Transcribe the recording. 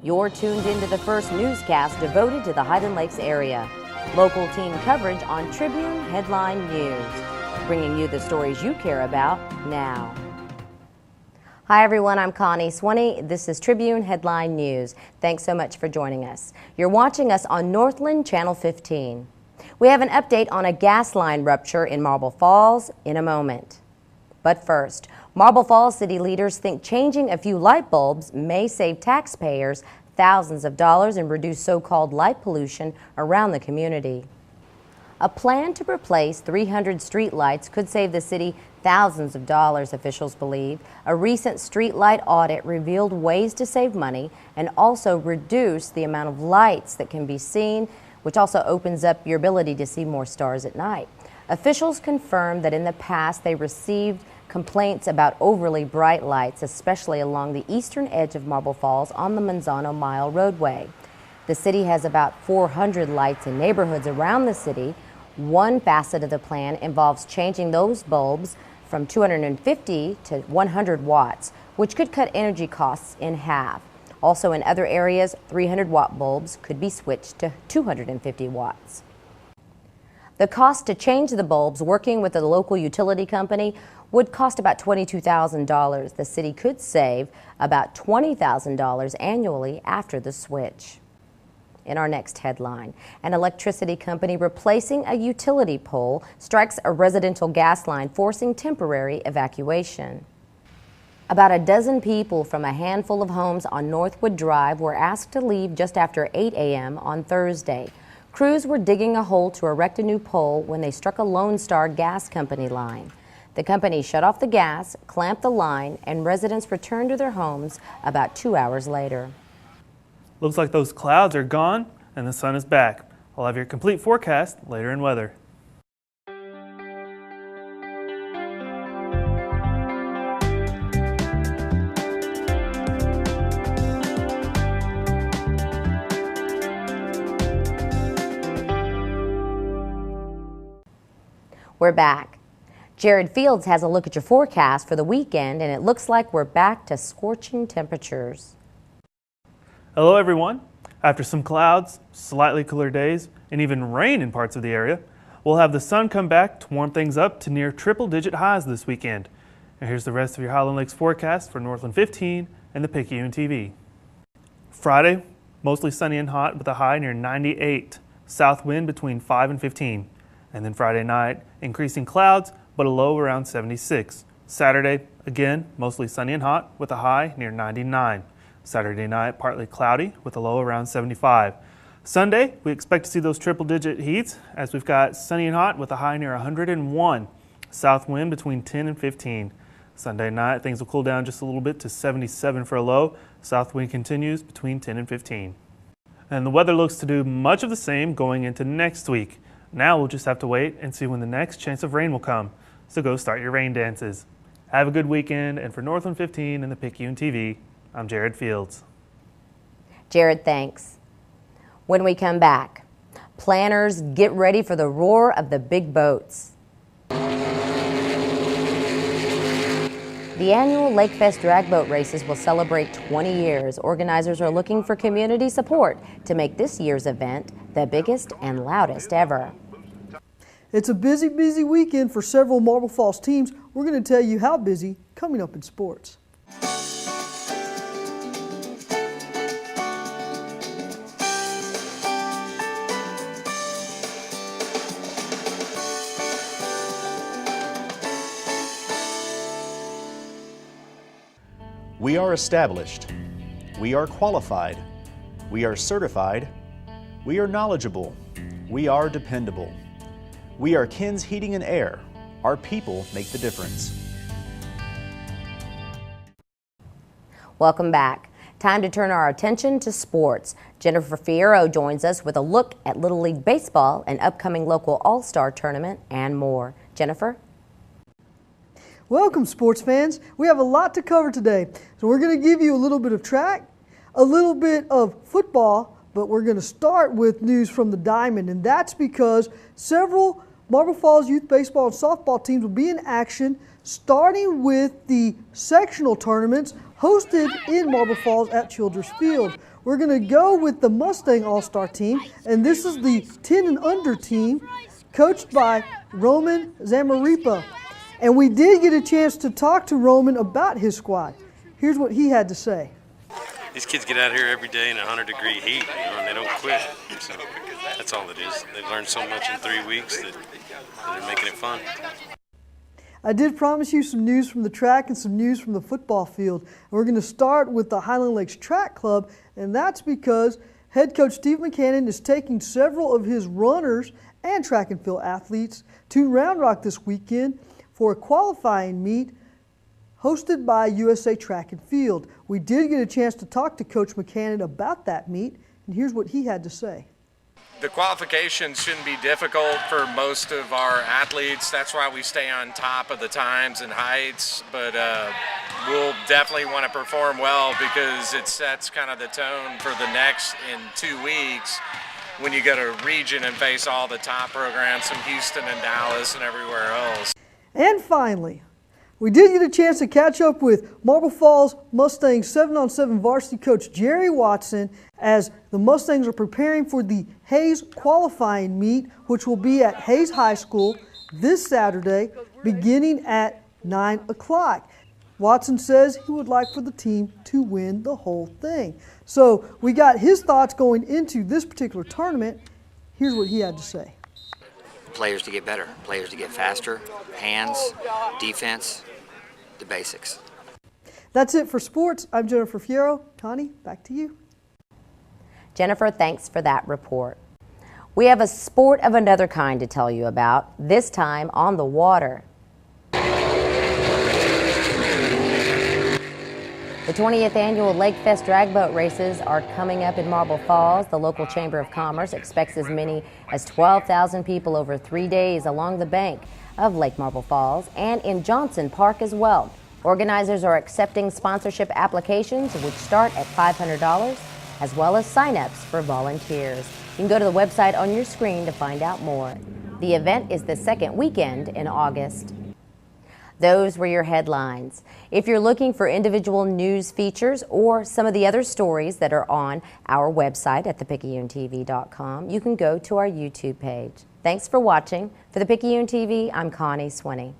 You're tuned into the first newscast devoted to the Highland Lakes area. Local team coverage on Tribune Headline News, bringing you the stories you care about now. Hi everyone, I'm Connie Swaney. This is Tribune Headline News. Thanks so much for joining us. You're watching us on Northland Channel 15. We have an update on a gas line rupture in Marble Falls in a moment. But first, Marble Falls city leaders think changing a few light bulbs may save taxpayers thousands of dollars and reduce so-called light pollution around the community. A plan to replace 300 street lights could save the city thousands of dollars, officials believe. A recent streetlight audit revealed ways to save money and also reduce the amount of lights that can be seen, which also opens up your ability to see more stars at night. Officials confirmed that in the past they received complaints about overly bright lights, especially along the eastern edge of Marble Falls on the Manzano Mile roadway. The city has about 400 lights in neighborhoods around the city. One facet of the plan involves changing those bulbs from 250 to 100 watts, which could cut energy costs in half. Also in other areas, 300-watt bulbs could be switched to 250 watts. The cost to change the bulbs, working with a local utility company, would cost about $22,000. The city could save about $20,000 annually after the switch. In our next headline, an electricity company replacing a utility pole strikes a residential gas line, forcing temporary evacuation. About a dozen people from a handful of homes on Northwood Drive were asked to leave just after 8 a.m. on Thursday. Crews were digging a hole to erect a new pole when they struck a Lone Star Gas Company line. The company shut off the gas, clamped the line, and residents returned to their homes about 2 hours later. Looks like those clouds are gone and the sun is back. I'll have your complete forecast later in weather. We're back. Jared Fields has a look at your forecast for the weekend, and it looks like we're back to scorching temperatures. Hello everyone. After some clouds, slightly cooler days, and even rain in parts of the area, we'll have the sun come back to warm things up to near triple-digit highs this weekend. And here's the rest of your Highland Lakes forecast for Northland 15 and the Picayune TV. Friday, mostly sunny and hot with a high near 98, south wind between 5 and 15. And then Friday night, increasing clouds, but a low around 76. Saturday, again, mostly sunny and hot with a high near 99. Saturday night, partly cloudy with a low around 75. Sunday, we expect to see those triple-digit heats as we've got sunny and hot with a high near 101. South wind between 10 and 15. Sunday night, things will cool down just a little bit to 77 for a low. South wind continues between 10 and 15. And the weather looks to do much of the same going into next week. Now we'll just have to wait and see when the next chance of rain will come. So go start your rain dances. Have a good weekend, and for Northland 15 and the Picayune TV, I'm Jared Fields. Jared, thanks. When we come back, planners get ready for the roar of the big boats. The annual Lake Fest drag boat races will celebrate 20 years. Organizers are looking for community support to make this year's event the biggest and loudest ever. It's a busy weekend for several Marble Falls teams. We're going to tell you how busy coming up in sports. We are established. We are qualified. We are certified. We are knowledgeable. We are dependable. We are Ken's Heating and Air. Our people make the difference. Welcome back. Time to turn our attention to sports. Jennifer Fierro joins us with a look at Little League Baseball, an upcoming local all-star tournament, and more. Jennifer? Welcome, sports fans. We have a lot to cover today. So we're going to give you a little bit of track, a little bit of football, but we're going to start with news from the Diamond, and that's because several Marble Falls youth baseball and softball teams will be in action, starting with the sectional tournaments hosted in Marble Falls at Childress Field. We're going to go with the Mustang All-Star team, and this is the 10 and under team coached by Roman Zamaripa. And we did get a chance to talk to Roman about his squad. Here's what he had to say. These kids get out here every day in 100-degree heat, and they don't quit. So that's all it is. They've learned so much in 3 weeks that they're making it fun. I did promise you some news from the track and some news from the football field. And we're going to start with the Highland Lakes Track Club, and that's because head coach Steve McCannon is taking several of his runners and track and field athletes to Round Rock this weekend for a qualifying meet hosted by USA Track and Field. We did get a chance to talk to Coach McCannon about that meet, and here's what he had to say. The qualifications shouldn't be difficult for most of our athletes. That's why we stay on top of the times and heights, but we'll definitely want to perform well because it sets kind of the tone for the next in 2 weeks when you go to region and face all the top programs from Houston and Dallas and everywhere else. And finally, we did get a chance to catch up with Marble Falls Mustangs 7-on-7 varsity coach Jerry Watson as the Mustangs are preparing for the Hayes qualifying meet, which will be at Hayes High School this Saturday beginning at 9 o'clock. Watson says he would like for the team to win the whole thing. So we got his thoughts going into this particular tournament. Here's what he had to say. Players to get better, players to get faster, hands, defense, the basics. That's it for sports. I'm Jennifer Fierro. Connie, back to you. Jennifer, thanks for that report. We have a sport of another kind to tell you about, this time on the water. The 20th annual Lake Fest drag boat races are coming up in Marble Falls. The local Chamber of Commerce expects as many as 12,000 people over 3 days along the bank of Lake Marble Falls and in Johnson Park as well. Organizers are accepting sponsorship applications, which start at $500, as well as sign-ups for volunteers. You can go to the website on your screen to find out more. The event is the second weekend in August. Those were your headlines. If you're looking for individual news features or some of the other stories that are on our website at thepicayunetv.com, you can go to our YouTube page. Thanks for watching. For the Picayune TV, I'm Connie Swinney.